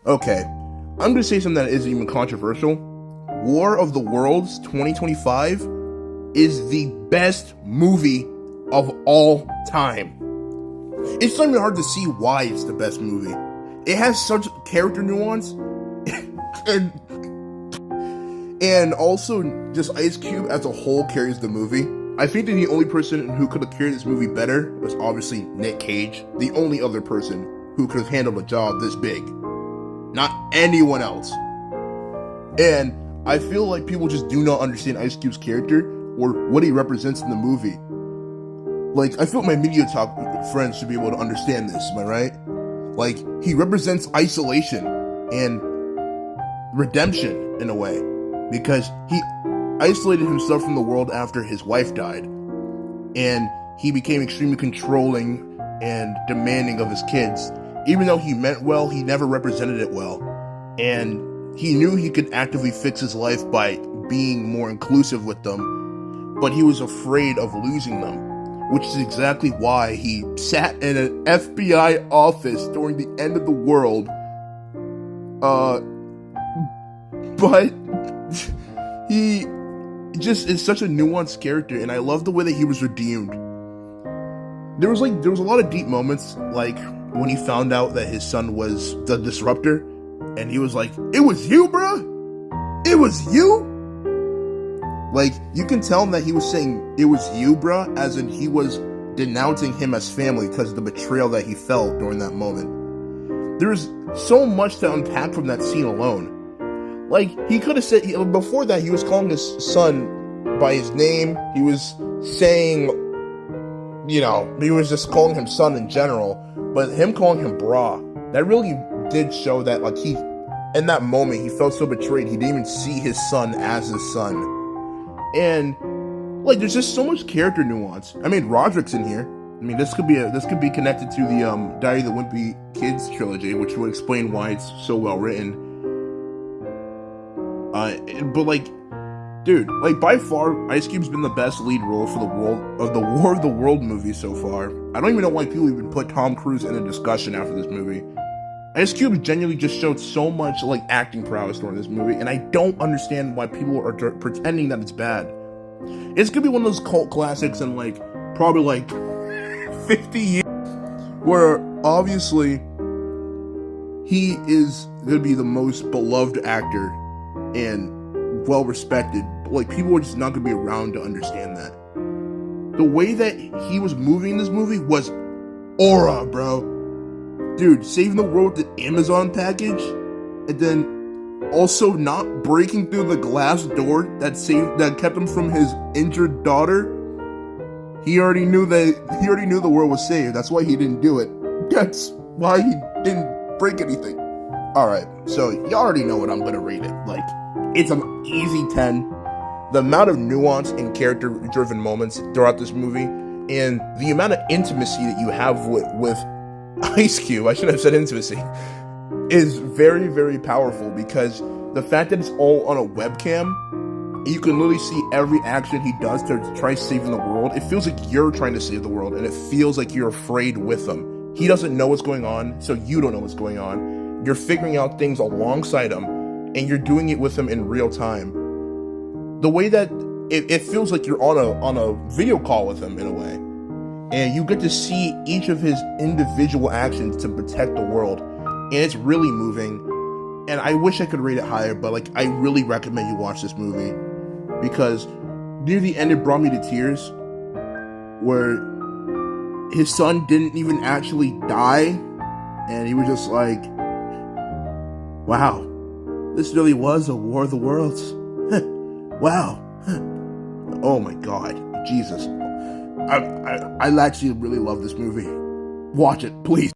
Okay, I'm gonna say something that isn't even controversial. War of the Worlds 2025 is the best movie of all time. It's not even hard to see why it's the best movie. It has such character nuance, and also just Ice Cube as a whole carries the movie. I think that the only person who could have carried this movie better was obviously Nick Cage, the only other person who could have handled a job this big. Not anyone else. And I feel like people just do not understand Ice Cube's character or what he represents in the movie. Like, I feel my Media Talk friends should be able to understand this, am I right? Like, he represents isolation and redemption in a way, because he isolated himself from the world after his wife died, and he became extremely controlling and demanding of his kids. Even though he meant well, he never represented it well, and he knew he could actively fix his life by being more inclusive with them, but he was afraid of losing them, which is exactly why he sat in an FBI office during the end of the world. But he just is such a nuanced character, and I love the way that he was redeemed. There was a lot of deep moments, like when he found out that his son was the disruptor, and he was like, "It was you, bruh? It was you?" Like, you can tell that he was saying, "It was you, bruh," as in he was denouncing him as family because of the betrayal that he felt during that moment. There's so much to unpack from that scene alone. Like, he could have said, before that, he was calling his son by his name. He was saying, he was just calling him son in general. But him calling him brah, that really did show that, like, in that moment, he felt so betrayed. He didn't even see his son as his son. And, like, there's just so much character nuance. I mean, Roderick's in here. I mean, this could be connected to the Diary of the Wimpy Kids trilogy, which would explain why it's so well written. But like, dude, like, by far, Ice Cube's been the best lead role for the War of the World movie so far. I don't even know why people even put Tom Cruise in a discussion after this movie. Ice Cube genuinely just showed so much, like, acting prowess during this movie, and I don't understand why people are pretending that it's bad. It's gonna be one of those cult classics in, like, probably, like, 50 years, where, obviously, he is gonna be the most beloved actor and well-respected. Like, people are just not gonna be around to understand that. The way that he was moving in this movie was aura, bro. Dude, saving the world with the Amazon package, and then also not breaking through the glass door that kept him from his injured daughter. He already knew the world was saved. That's why he didn't do it. That's why he didn't break anything. Alright, so you already know what I'm gonna rate it. Like, it's an easy 10. The amount of nuance and character-driven moments throughout this movie, and the amount of intimacy that you have with Ice Cube, I should have said intimacy, is very, very powerful, because the fact that it's all on a webcam, you can literally see every action he does to try saving the world. It feels like you're trying to save the world, and it feels like you're afraid with him. He doesn't know what's going on, so you don't know what's going on. You're figuring out things alongside him, and you're doing it with him in real time. The way that it feels like you're on a video call with him in a way, and you get to see each of his individual actions to protect the world, and it's really moving. And I wish I could rate it higher, but, like, I really recommend you watch this movie, because near the end it brought me to tears, where his son didn't even actually die, and he was just like, wow, this really was a War of the Worlds. Wow. Oh my god, Jesus. I actually really love this movie. Watch it, please.